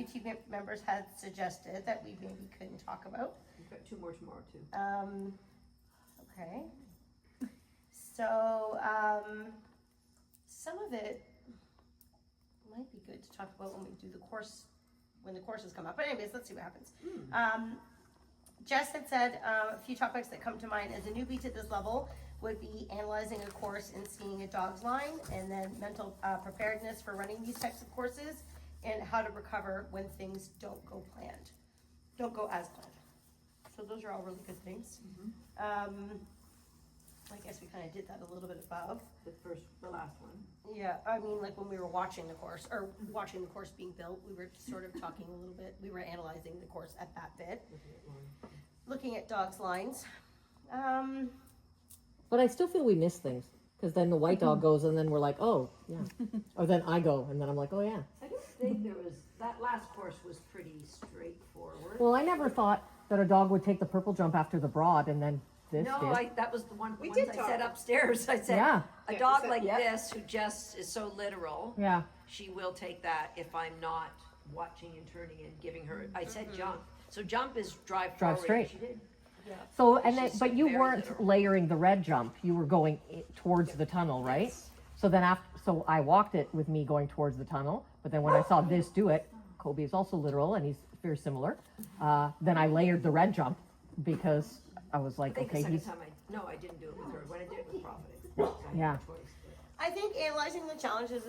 team members had suggested that we maybe couldn't talk about. We've got 2 more tomorrow too. Okay. So, some of it might be good to talk about when we do the course, when the courses come up. But anyways, let's see what happens. Jess had said a few topics that come to mind as a newbie to this level would be analyzing a course and seeing a dog's line, and then mental preparedness for running these types of courses, and how to recover when things don't go as planned. So those are all really good things. I guess we kind of did that a little bit above. The last one. Yeah, I mean, like when we were watching the course, or watching the course being built, we were sort of talking a little bit, we were analyzing the course at that bit. Looking at dogs' lines. But I still feel we miss things, because then the white dog goes and then we're like, oh, yeah. Or then I go and then I'm like, oh, yeah. I don't think that last course was pretty straightforward. Well, I never thought that a dog would take the purple jump after the broad and then this did. That was the one We ones did I said talk. upstairs. I said, Yeah. a Yeah, dog we said- like yep. this, who just is so literal, Yeah. she will take that if I'm not watching and turning and giving her, I said jump. So jump is drive forward. straight. She did. Yeah. So, and then, She's but you very weren't literal. layering the red jump. You were going towards the tunnel, right? So then so I walked it with me going towards the tunnel. But then when I saw this do it, Kobe is also literal and he's very similar. Then I layered the red jump because I was I like, think okay, the he's, second time I didn't do it with her. When I did it with Profit, Yeah. I think analyzing the challenges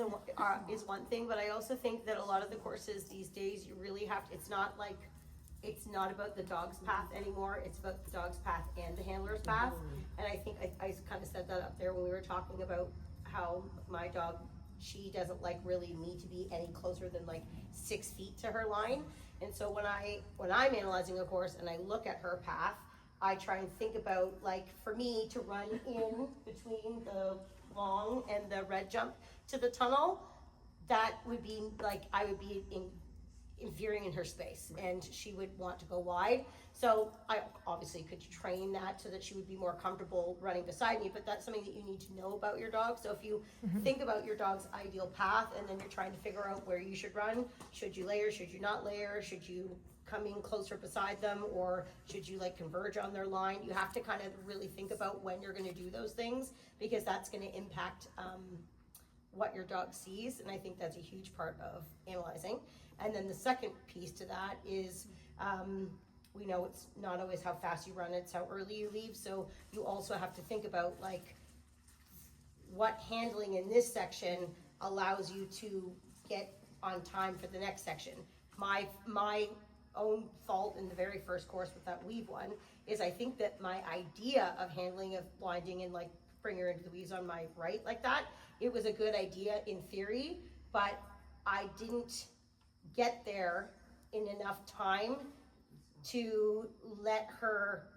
is one thing, but I also think that a lot of the courses these days, you really have to, it's not about the dog's path anymore, it's about the dog's path and the handler's path. And I think I kind of said that up there when we were talking about how my dog, she doesn't like really me to be any closer than like 6 feet to her line. And so when I'm analyzing a course and I look at her path, I try and think about, like, for me to run in between the long and the red jump to the tunnel, that would be like, I would be veering in her space and she would want to go wide. So I obviously could train that so that she would be more comfortable running beside me, but that's something that you need to know about your dog. So if you think about your dog's ideal path and then you're trying to figure out where you should run, should you layer, should you not layer, should you come in closer beside them, or should you like converge on their line? You have to kind of really think about when you're going to do those things, because that's going to impact what your dog sees. And I think that's a huge part of analyzing. And then the second piece to that is, we know it's not always how fast you run, it's how early you leave. So you also have to think about, like, what handling in this section allows you to get on time for the next section. My own fault in the very first course with that weave one is I think that my idea of handling, of blinding and like bring her into the weaves on my right like that, it was a good idea in theory, but I didn't get there in enough time to let her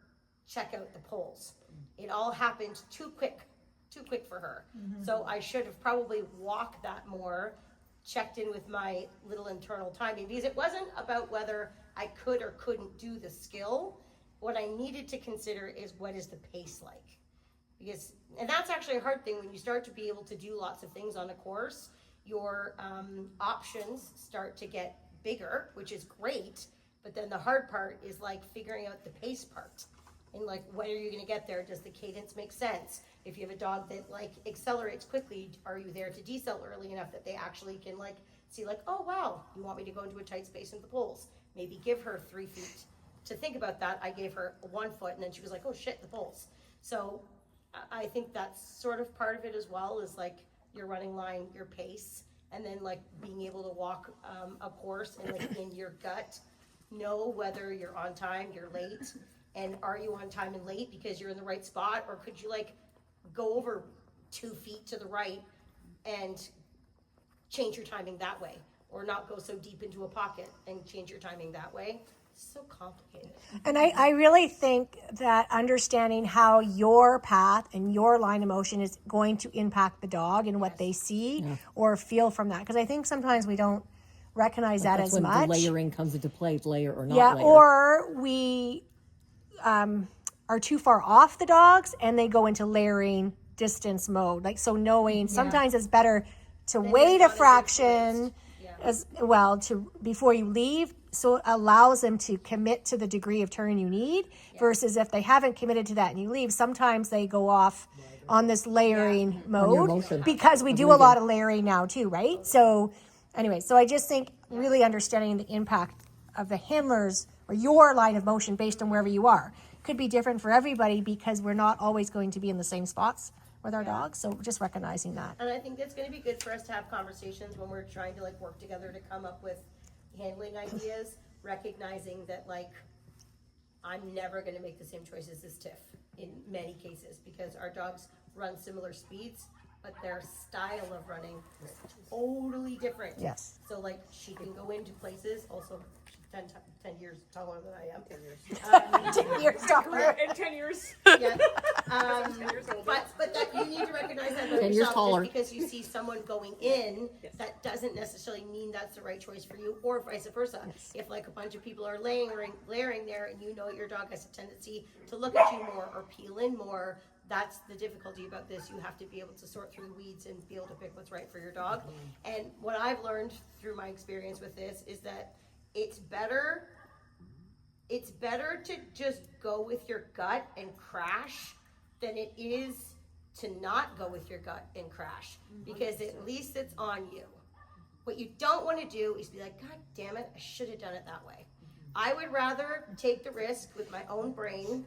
check out the poles. It all happened too quick for her. So I should have probably walked that more, checked in with my little internal timing, because it wasn't about whether I could or couldn't do the skill. What I needed to consider is, what is the pace like? Because, and that's actually a hard thing when you start to be able to do lots of things on a course. Your options start to get bigger, which is great, but then the hard part is like figuring out the pace part. And like, when are you gonna get there? Does the cadence make sense? If you have a dog that like accelerates quickly, are you there to decel early enough that they actually can like see like, oh wow, you want me to go into a tight space in the poles? Maybe give her 3 feet to think about that. I gave her 1 foot and then she was like, oh shit, the poles. So I think that's sort of part of it as well, is like your running line, your pace, and then like being able to walk a course and like in your gut know whether you're on time, you're late, and are you on time and late because you're in the right spot, or could you like go over 2 feet to the right and change your timing that way, or not go so deep into a pocket and change your timing that way. It's so complicated. And I really think that understanding how your path and your line of motion is going to impact the dog and what they see or feel from that. Because I think sometimes we don't recognize that that's as when much. the layering comes into play, layer or not Yeah, layer. or we are too far off the dogs and they go into layering distance mode. Like, so knowing sometimes it's better to wait a you're not as fraction influenced. as well to before you leave, so it allows them to commit to the degree of turn you need versus if they haven't committed to that and you leave, sometimes they go off on this layering mode motion. because we do a lot of layering now too, right? So anyway, so I just think really understanding the impact of the handlers or your line of motion based on wherever you are could be different for everybody because we're not always going to be in the same spots with our dogs. So just recognizing that. And I think it's gonna be good for us to have conversations when we're trying to like work together to come up with handling ideas, recognizing that like, I'm never gonna make the same choices as Tiff in many cases, because our dogs run similar speeds, but their style of running is totally different. Yes. So like, she can go into places, also she's 10 years taller than I am. 10 years. You're taller. In 10 years. Yeah. But that you need to recognize that about 10 years yourself, taller. just because you see someone going in, that doesn't necessarily mean that's the right choice for you, or vice versa. If like a bunch of people are layering there, and you know your dog has a tendency to look at you more or peel in more, that's the difficulty about this. You have to be able to sort through the weeds and be able to pick what's right for your dog. And what I've learned through my experience with this is that it's better to just go with your gut and crash than it is to not go with your gut and crash, because at least it's on you. What you don't want to do is be like, God damn it, I should have done it that way. I would rather take the risk with my own brain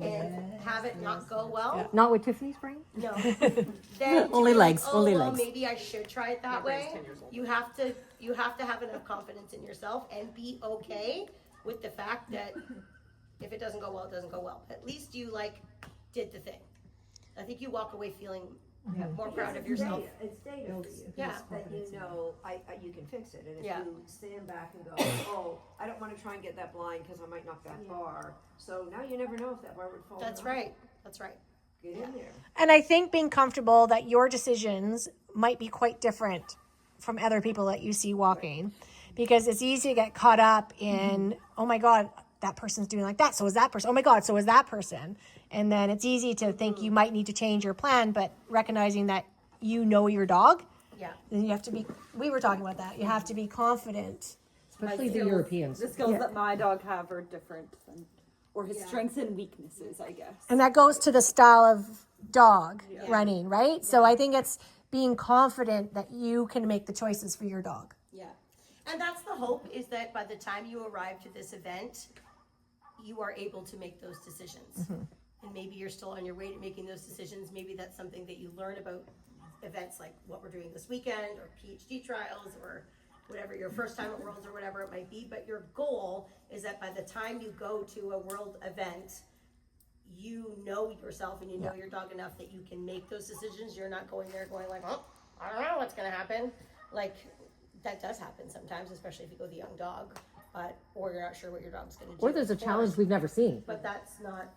and have it not go well. Not with Tiffany's brain? No. Then to Only be like, legs, oh, only well, legs. maybe I should try it that way. 10 years old. You have to have enough confidence in yourself and be okay with the fact that if it doesn't go well, it doesn't go well. At least you like did the thing. I think you walk away feeling more proud of yourself. It's data for you. Yeah. That you know, you can fix it. And if Yeah. you stand back and go, oh, I don't want to try and get that blind because I might knock that bar. So now you never know if that bar would fall. That's or not. right. That's right. Get in there. And I think being comfortable that your decisions might be quite different from other people that you see walking, because it's easy to get caught up in, oh my God, that person's doing like that. So is that person. Oh my God, so is that person. And then it's easy to think you might need to change your plan, but recognizing that you know your dog, Yeah. then you have to be, we were talking about that. You have to be confident. Especially the Europeans. The skills that my dog have are different than, or his strengths and weaknesses, I guess. And that goes to the style of dog running, right? So I think it's being confident that you can make the choices for your dog. Yeah. And that's the hope, is that by the time you arrive to this event, you are able to make those decisions. And maybe you're still on your way to making those decisions. Maybe that's something that you learn about events like what we're doing this weekend, or PhD trials, or whatever, your first time at Worlds or whatever it might be. But your goal is that by the time you go to a world event, you know yourself and you know your dog enough that you can make those decisions. You're not going there going like, oh, I don't know what's going to happen. Like, that does happen sometimes, especially if you go with a young dog, or you're not sure what your dog's going to do. Or there's a challenge we've never seen. But that's not,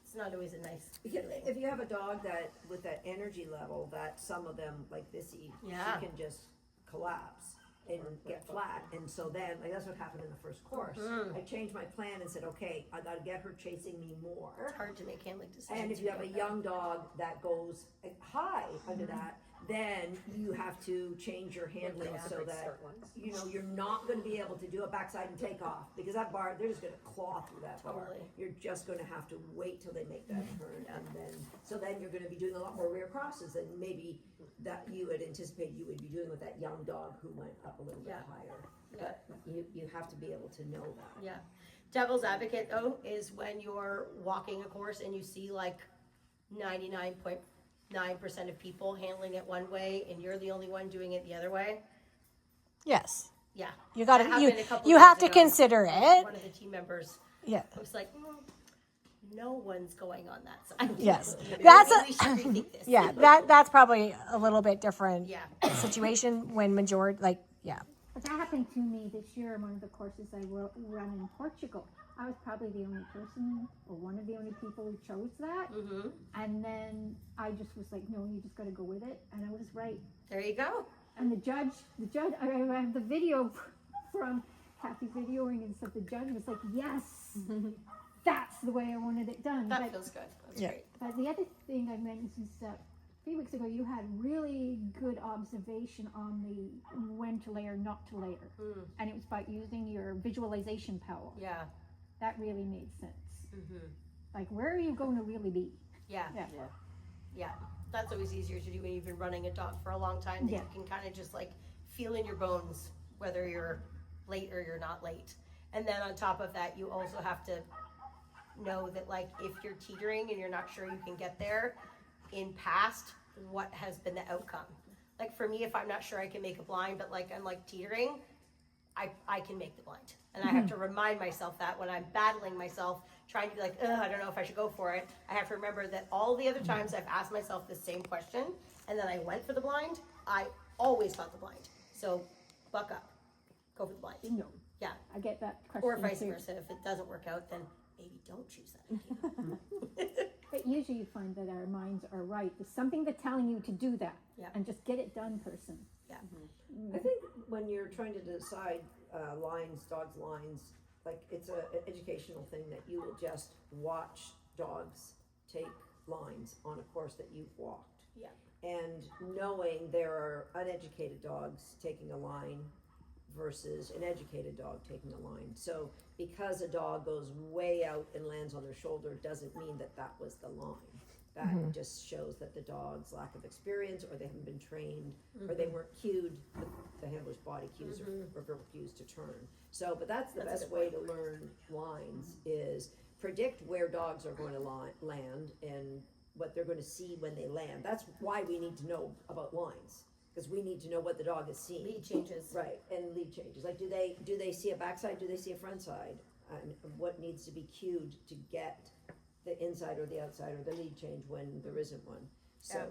it's not always a nice feeling. If you have a dog that, with that energy level, that some of them, like Bissy, Yeah. she can just collapse and get flat. And so then, like, that's what happened in the first course. I changed my plan and said, okay, I gotta get her chasing me more. It's hard to make handling decisions. And if you have a young dog that goes high under that, then you have to change your handling so that, you know, you're not gonna be able to do a backside and take off, because that bar, they're just gonna claw through that bar. Totally. You're just gonna have to wait till they make that turn, and then, so then you're gonna be doing a lot more rear crosses than maybe that you had anticipated you would be doing with that young dog who went up a little bit higher. But you have to be able to know that. Yeah. Devil's advocate though is when you're walking a course and you see like 99.9% of people handling it one way and you're the only one doing it the other way. Yes. Yeah. You got That to happened a couple you days have to ago. consider it. One of the team members Yeah. was like, no one's going on that side. Yes. Maybe That's we should rethink this. Yeah, that's probably a little bit different Yeah. situation when majority But that happened to me this year in one of the courses I run in Portugal. I was probably the only person or one of the only people who chose that. Mm-hmm. And then I just was like, no, you just got to go with it. And I was right. There you go. And the judge, I have the video from Kathy videoing and stuff. The judge was like, yes, that's the way I wanted it done. That But feels good. That's Yeah. great. But the other thing I meant is that few weeks ago, you had really good observation on the when to layer, not to layer. And it was about using your visualization power. Yeah. That really made sense. Mm-hmm. Like, where are you going to really be? Yeah. Yeah. Yeah. That's always easier to do when you've been running a dog for a long time. That Yeah. you can kind of just like feel in your bones whether you're late or you're not late. And then on top of that, you also have to know that like if you're teetering and you're not sure you can get there in past, what has been the outcome? Like for me, if I'm not sure I can make a blind, but like I'm like teetering, I can make the blind. And I have to remind myself that when I'm battling myself, trying to be like, I don't know if I should go for it. I have to remember that all the other times I've asked myself the same question and then I went for the blind, I always got the blind. So buck up, go for the blind. No. Yeah. I get that question. Or vice too. versa. If it doesn't work out, then maybe don't choose that. But usually you find that our minds are right. There's something that's telling you to do that. Yeah. And just get it done, person. Yeah. I think when you're trying to decide dogs' lines, like it's an educational thing that you will just watch dogs take lines on a course that you've walked. Yeah. And knowing there are uneducated dogs taking a line versus an educated dog taking a line. So because a dog goes way out and lands on their shoulder doesn't mean that that was the line. That just shows that the dog's lack of experience, or they haven't been trained, or they weren't cued, the handler's body cues or verbal cues to turn. So, but that's the That's a best good way to learn lines is predict where dogs are going to land and what they're going to see when they land. That's why we need to know about lines, because we need to know what the dog is seeing. Lead changes. Right, and lead changes. Like, do they see a backside? Do they see a front side? And what needs to be cued to get the inside or the outside or the lead change when there isn't one? So,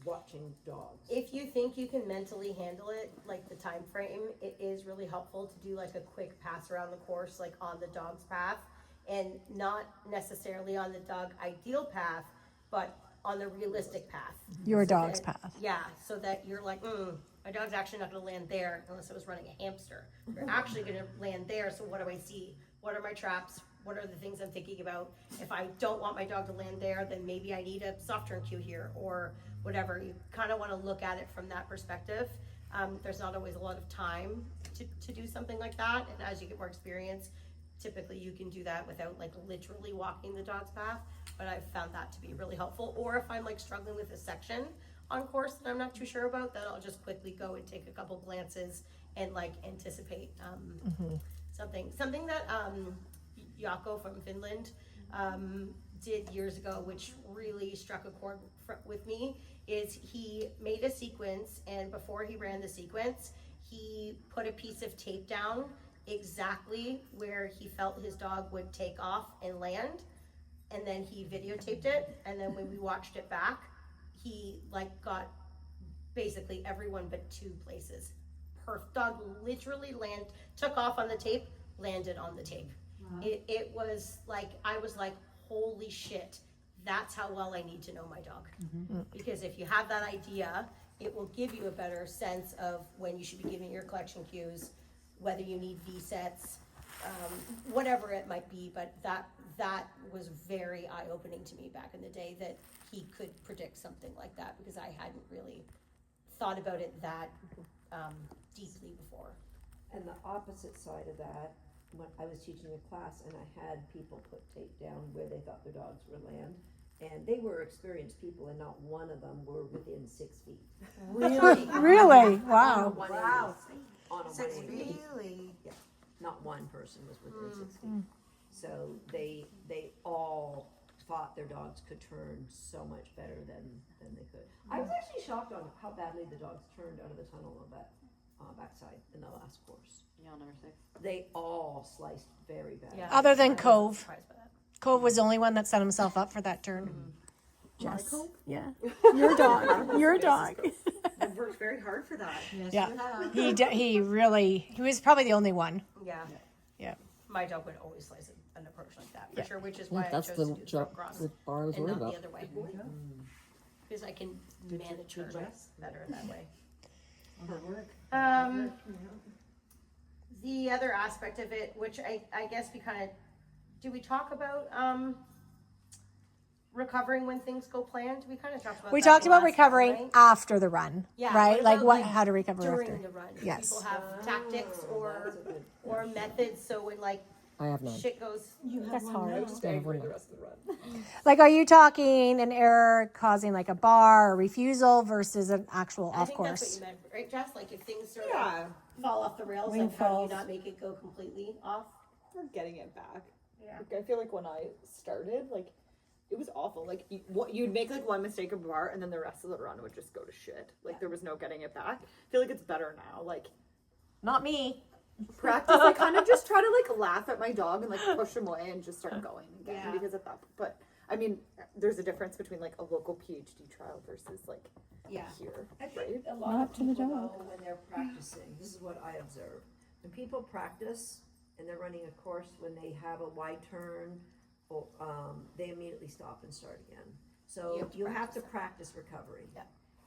watching dogs. If you think you can mentally handle it, like the time frame, it is really helpful to do like a quick pass around the course, like on the dog's path, and not necessarily on the dog ideal path, but on the realistic path. Your So dog's that- path. Yeah, so that you're like, my dog's actually not gonna land there unless I was running a hamster. You're actually gonna land there, so what do I see? What are my traps? What are the things I'm thinking about? If I don't want my dog to land there, then maybe I need a soft turn cue here or whatever. You kind of want to look at it from that perspective. There's not always a lot of time to do something like that. And as you get more experience, typically you can do that without like literally walking the dog's path. But I've found that to be really helpful. Or if I'm like struggling with a section on course that I'm not too sure about, then I'll just quickly go and take a couple glances and like anticipate something that Jaakko from Finland did years ago, which really struck a chord with me, is he made a sequence, and before he ran the sequence, he put a piece of tape down exactly where he felt his dog would take off and land, and then he videotaped it, and then when we watched it back, he like got basically everyone but two places. Dog literally took off on the tape, landed on the tape. It was like, I was like, holy shit, that's how well I need to know my dog. Because if you have that idea, it will give you a better sense of when you should be giving your collection cues, whether you need V-sets, whatever it might be. But that was very eye-opening to me back in the day, that he could predict something like that, because I hadn't really thought about it that deeply before. And the opposite side of that, when I was teaching a class and I had people put tape down where they thought their dogs would land, and they were experienced people, and not one of them were within 6 feet. Really? Really? On a Wow. 180. On a 180. Really? Not one person was within 6 feet. So they all thought their dogs could turn so much better than they could. I was actually shocked on how badly the dogs turned out of the tunnel on that backside in the last course. Yeah, number 6. They all sliced very bad. Yeah. Other than I was Cove. surprised by that. Cove was the only one that set himself up for that turn. Jess. Yeah. Your dog. Your dog. I've worked very hard for that. Yeah. He was probably the only one. Yeah. Yeah. My dog would always slice an approach like that, for sure, which is why That's I chose the to do the front cross the bar I was and worried not about. the other way. Because I can manage her better that way. The other aspect of it, which I guess we kind of, do we talk about recovering when things go planned? We kind of talked about We that talked the about last time, recovering right? after the run, Yeah, right? what Like about, what, like, how to recover during after. the run. Do Yes. people have tactics or methods so when like I have none. shit goes. That's hard. Angry the rest of the run. Like, are you talking an error causing like a bar or refusal versus an actual I off think that's what course? you meant, right, Jess? Like if things sort Yeah, of fall off the rails, like how do you not make it go completely off? we're getting it back. Yeah. Like, I feel like when I started, like, it was awful. Like, you'd make like one mistake of a bar, and then the rest of the run would just go to shit. Like, there was no getting it back. I feel like it's better now. Like, Not me. practice, I kind of just try to like laugh at my dog and like push him away and just start going again Yeah. because of that. But I mean, there's a difference between like a local PhD trial versus like Yeah. here, I right? think a lot of people know when they're practicing, this is what I observe. When people practice and they're running a course, when they have a wide turn, or, they immediately stop and start again. So you have to practice recovery. Yeah.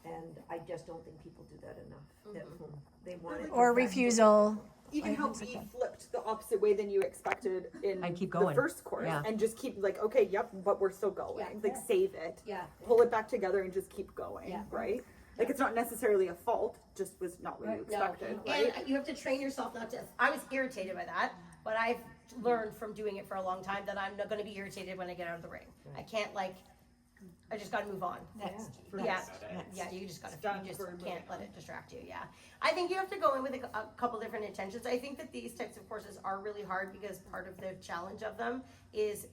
And I just don't think people do that enough at home. They want it. Or refusal. Even how we flipped the opposite way than you expected in And keep the going. first course, Yeah. and just keep like, okay, yep, but we're still going. Yeah. Like, save it, Yeah. pull it back together, and just keep going, Yeah. right? Like, it's not necessarily a fault, just was not what you expected, right? And you have to train yourself not to. I was irritated by that, but I've learned from doing it for a long time that I'm not going to be irritated when I get out of the ring. I can't like. I just got to move on. Next. Yeah, you just got to. Done You just for can't moving let it distract you. Yeah, I think you have to go in with a couple different intentions. I think that these types of courses are really hard because part of the challenge of them is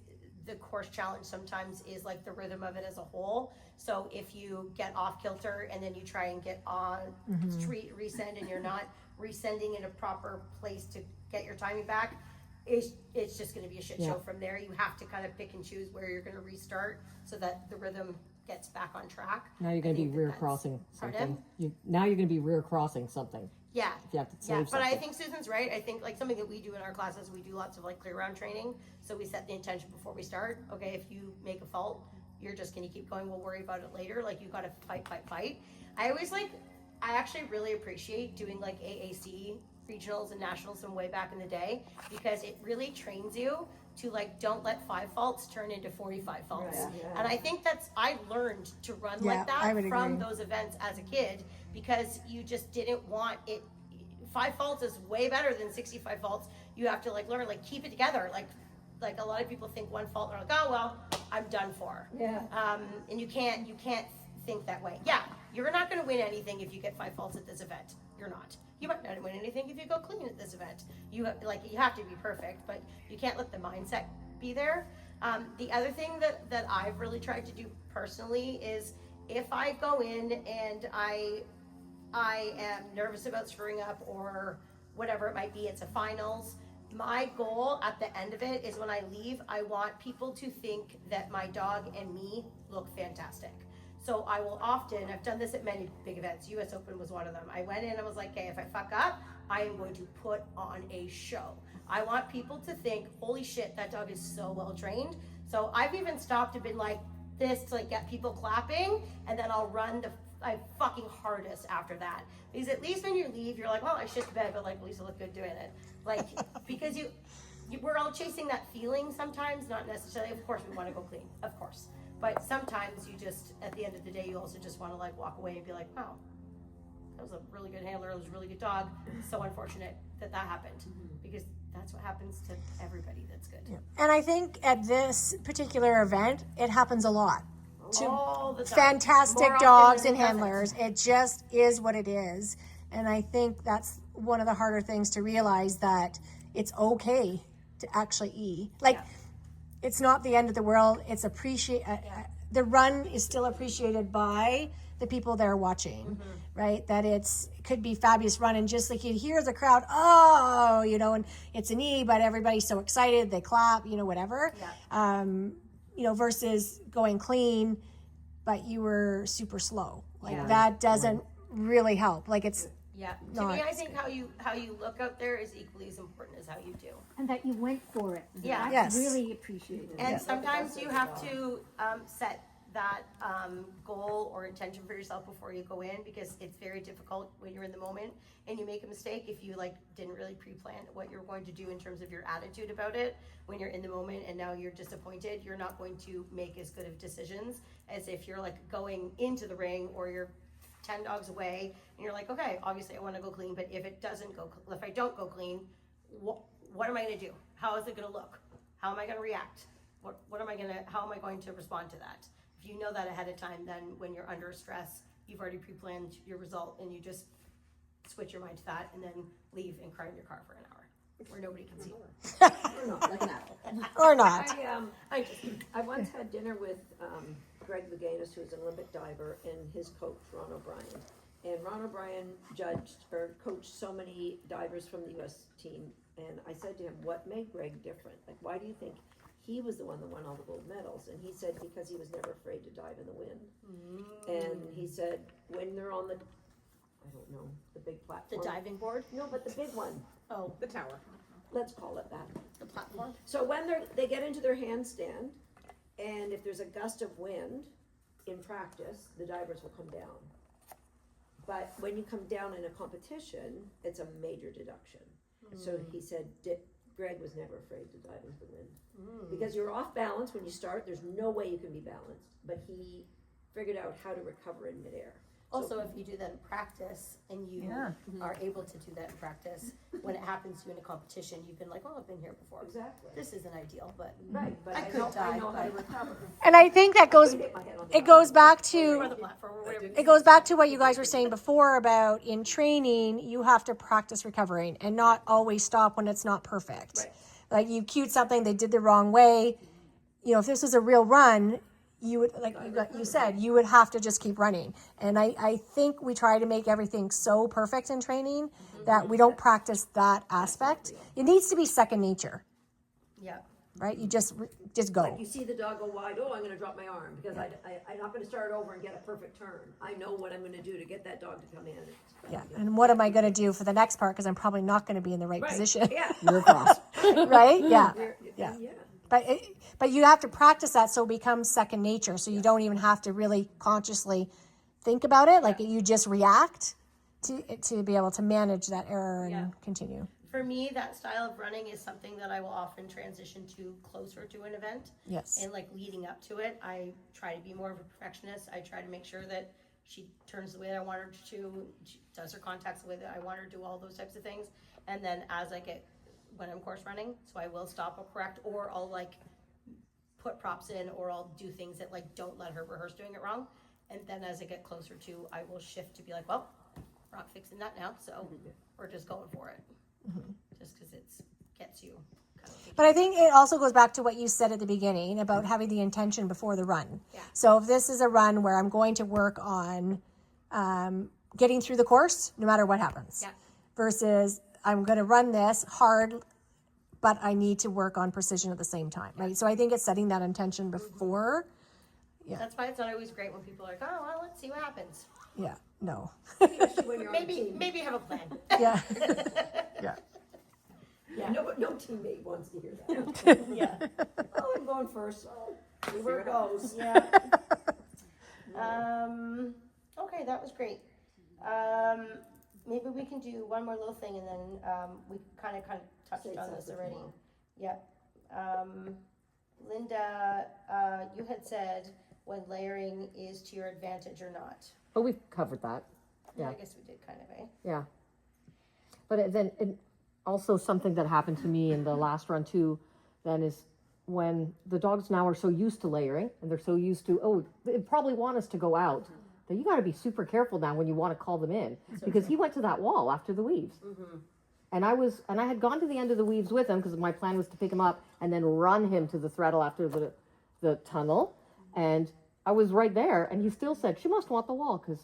the course challenge sometimes is like the rhythm of it as a whole. So if you get off kilter and then you try and get on resend and you're not resending in a proper place to get your timing back, it's just going to be a shit show from there. You have to kind of pick and choose where you're going to restart so that the rhythm gets back on track. Now you're going to be think that rear that's- crossing Pardon? something. Now you're going to be rear crossing something. Yeah. If you have to Yeah, save but I something. think Susan's right. I think like something that we do in our classes, we do lots of like clear round training. So we set the intention before we start. Okay, if you make a fault, you're just gonna keep going. We'll worry about it later. Like you gotta fight. I actually really appreciate doing like AAC regionals and nationals from way back in the day because it really trains you to like don't let 5 faults turn into 45 faults. Right, yeah. And I think I learned to run Yeah, like I that would from agree. those events as a kid because you just didn't want it. 5 faults is way better than 65 faults. You have to like learn, like keep it together. Like a lot of people think 1 fault and they're like, oh well, I'm done for. Yeah. And you can't think that way. Yeah, you're not going to win anything if you get 5 faults at this event. You're not. You might not win anything if you go clean at this event. You have to be perfect, but you can't let the mindset be there. The other thing that I've really tried to do personally is if I go in and I am nervous about screwing up or whatever it might be, it's a finals. My goal at the end of it is when I leave, I want people to think that my dog and me look fantastic. So I will often, I've done this at many big events, US Open was one of them. I went in and was like, okay, if I fuck up, I am going to put on a show. I want people to think, holy shit, that dog is so well trained. So I've even stopped and been like this to like get people clapping, and then I'll run my fucking hardest after that. Because at least when you leave, you're like, well, I shit the bed, but like at least I look good doing it. Like, because we're all chasing that feeling sometimes, not necessarily, of course we want to go clean, of course. But sometimes you just, at the end of the day, you also just want to like walk away and be like, wow, that was a really good handler, it was a really good dog. So unfortunate that happened because that's what happens to everybody that's good. And I think at this particular event, it happens a lot. All the time. Fantastic More often dogs than and it doesn't. handlers. It just is what it is. And I think that's one of the harder things to realize, that it's okay to actually it's not the end of the world. It's the run is still appreciated by the people that are watching, right? That it could be fabulous run, and just like you hear the crowd, oh, and it's an E, but everybody's so excited, they clap, whatever. Versus going clean, but you were super slow. That doesn't really help. Like it's Yeah. To No, me, I it's think how you look out there is equally as important as how you do. And that you went for it. Yeah. That's Yes. really appreciated. And sometimes you have to set that goal or intention for yourself before you go in, because it's very difficult when you're in the moment and you make a mistake if you like didn't really pre-plan what you're going to do in terms of your attitude about it. When you're in the moment and now you're disappointed, you're not going to make as good of decisions as if you're like going into the ring or you're 10 dogs away and you're like, okay, obviously I want to go clean, but if I don't go clean, what am I going to do? How is it going to look? How am I going to react? How am I going to respond to that? If you know that ahead of time, then when you're under stress, you've already pre-planned your result and you just switch your mind to that and then leave and cry in your car for an hour where nobody can see you. Or not, like an apple. Or not. I once had dinner with Greg Louganis, who's an Olympic diver, and his coach, Ron O'Brien. And Ron O'Brien coached so many divers from the U.S. team. And I said to him, what made Greg different? Like, why do you think he was the one that won all the gold medals? And he said, because he was never afraid to dive in the wind. And he said, when they're on the big The platform. diving board? No, but the big one. Oh, The tower. Let's call it that. the platform? So when they get into their handstand, and if there's a gust of wind in practice, the divers will come down. But when you come down in a competition, it's a major deduction. So he said, Greg was never afraid to dive into the wind. Because you're off balance when you start, there's no way you can be balanced. But he figured out how to recover in midair. Also, if you do that in practice and you are able to do that in practice, when it happens to you in a competition, you can like, oh, I've been here before. Exactly. This isn't ideal, but Right, but I I could know dive, how to but- recover. And I think that goes, Hit my head on the it goes back or to, the platform or whatever. it goes back to what you guys were saying before about in training, you have to practice recovering and not always stop when it's not perfect. Right. Like you cued something, they did the wrong way. You know, if this was a real run, you would, like you said, you would have to just keep running. And I think we try to make everything so perfect in training that we don't practice that aspect. It needs to be second nature, Yeah. right? You just go. Like you see the dog go wide, oh, I'm gonna drop my arm, because I'm not gonna start over and get a perfect turn. I know what I'm gonna do to get that dog to come in. Yeah. And what am I going to do for the next part? Because I'm probably not going to be in the right position. Yeah. You're across. Right? Yeah. Yeah. But you have to practice that so it becomes second nature. So you don't even have to really consciously think about it. Like you just react to be able to manage that error and continue. For me, that style of running is something that I will often transition to closer to an event. Yes. And like leading up to it, I try to be more of a perfectionist. I try to make sure that she turns the way that I want her to, she does her contacts the way that I want her to do, all those types of things. And then when I'm course running, so I will stop or correct, or I'll like put props in, or I'll do things that like don't let her rehearse doing it wrong. And then as I get closer to, I will shift to be like, well, we're not fixing that now, so we're just going for it. Just because it gets you kind of. But I think it also goes back to what you said at the beginning about having the intention before the run. Yeah. So if this is a run where I'm going to work on getting through the course, no matter what happens, Yeah. versus I'm going to run this hard, but I need to work on precision at the same time, right? So I think it's setting that intention before. That's why it's not always great when people are like, oh, well, let's see what happens. Yeah, no. Especially when you're on a team. Maybe have a plan. Yeah. Yeah. Yeah. No teammate wants to hear that. Yeah. Oh, I'm going first. Oh, see where it goes. Yeah. Okay, that was great. Maybe we can do one more little thing and then we kind of touched Say on this something already. tomorrow. Yeah. Linda, you had said when layering is to your advantage or not. But we've covered that. Yeah. I guess we did kind of, eh? Yeah. But also something that happened to me in the last run too, then is when the dogs now are so used to layering and they're so used to, they probably want us to go out, that you got to be super careful now when you want to call them in, because he went to that wall after the weaves. And I had gone to the end of the weaves with him because my plan was to pick him up and then run him to the Threadle after the tunnel. And I was right there and he still said, she must want the wall, because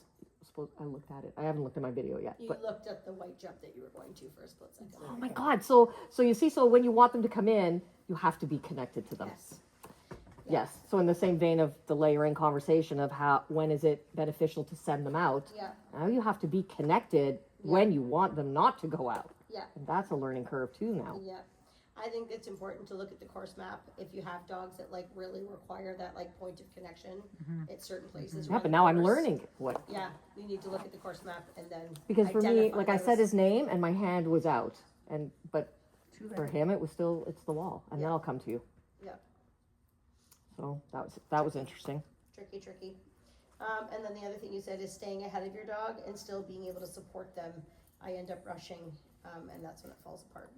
I looked at it. I haven't looked at my video yet. You But looked at the white jump that you were going to for a split second. oh my God. So you see, so when you want them to come in, you have to be connected to them. Yes. Yes. So in the same vein of the layering conversation of when is it beneficial to send them out? Yeah. Now you have to be connected when you want them not to go out. Yeah. And that's a learning curve too now. Yeah. I think it's important to look at the course map if you have dogs that like really require that like point of connection at certain places. Yeah, around but the now I'm course. learning what, Yeah, you need to look at the course map and then because for me, identify like I those. said his name and my hand was out, but for him it was still, it's the wall, and then Yeah. I'll come to you. Yeah. So that was interesting. Tricky. And then the other thing you said is staying ahead of your dog and still being able to support them. I end up rushing, and that's when it falls apart.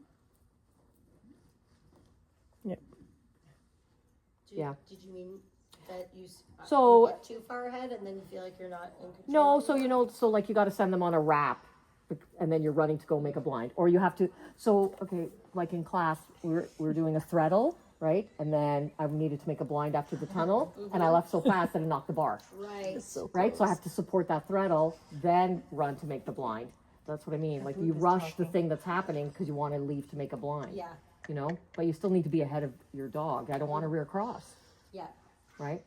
Yep. Yeah. Did you mean that you So- you get too far ahead and then you feel like you're not in control? No, so anymore? so like you got to send them on a wrap, and then you're running to go make a blind, or you have to. So okay, like in class, we were doing a threadle, right? And then I needed to make a blind after the tunnel, and I left so fast that it knocked the bar, Right. right? So I have to support that threadle, then run to make the blind. That's what I mean. Like you rush the thing that's happening because you want to leave to make a blind. Yeah. You know, but you still need to be ahead of your dog. I don't want to rear cross, Yeah. right?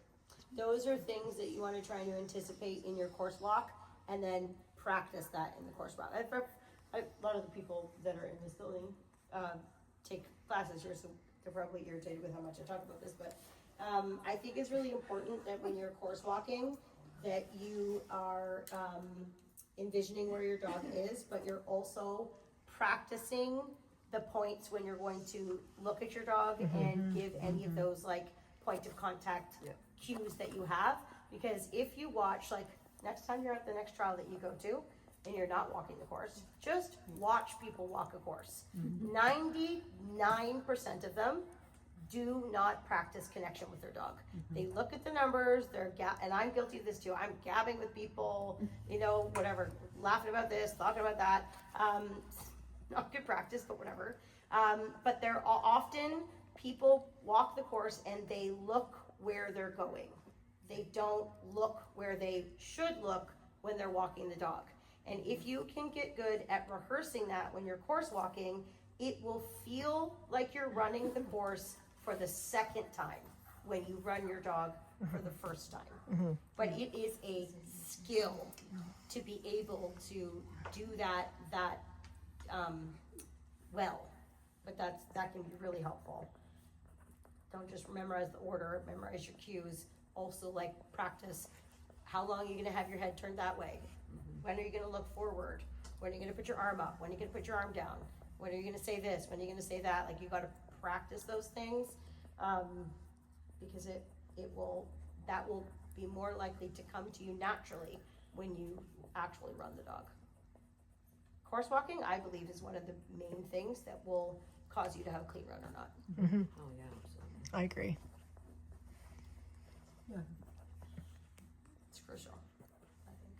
Those are things that you want to try to anticipate in your course walk and then practice that in the course walk. A lot of the people that are in this building take classes here, so they're probably irritated with how much I talk about this, but I think it's really important that when you're course walking that you are envisioning where your dog is, but you're also practicing the points when you're going to look at your dog and give any of those like point of contact cues that you have. Because if you watch, like next time you're at the next trial that you go to and you're not walking the course, just watch people walk a course. 99% of them do not practice connection with their dog. They look at the numbers, and I'm guilty of this too. I'm gabbing with people, whatever, laughing about this, talking about that. Not good practice, but whatever. But they're often people walk the course and they look where they're going. They don't look where they should look when they're walking the dog. And if you can get good at rehearsing that when you're course walking, it will feel like you're running the course for the second time when you run your dog for the first time. But it is a skill to be able to do that well. But that can be really helpful. Don't just memorize the order, memorize your cues. Also, like, practice how long are you gonna have your head turned that way? When are you gonna look forward? When are you gonna put your arm up? When are you gonna put your arm down? When are you gonna say this? When are you gonna say that? Like, you gotta practice those things, because that will be more likely to come to you naturally when you actually run the dog. Course walking, I believe, is one of the main things that will cause you to have a clean run or not. Oh, yeah, absolutely. I agree. It's crucial, I think.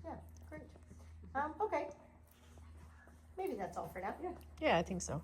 Yeah, great. Okay. Maybe that's all for now. Yeah, I think so.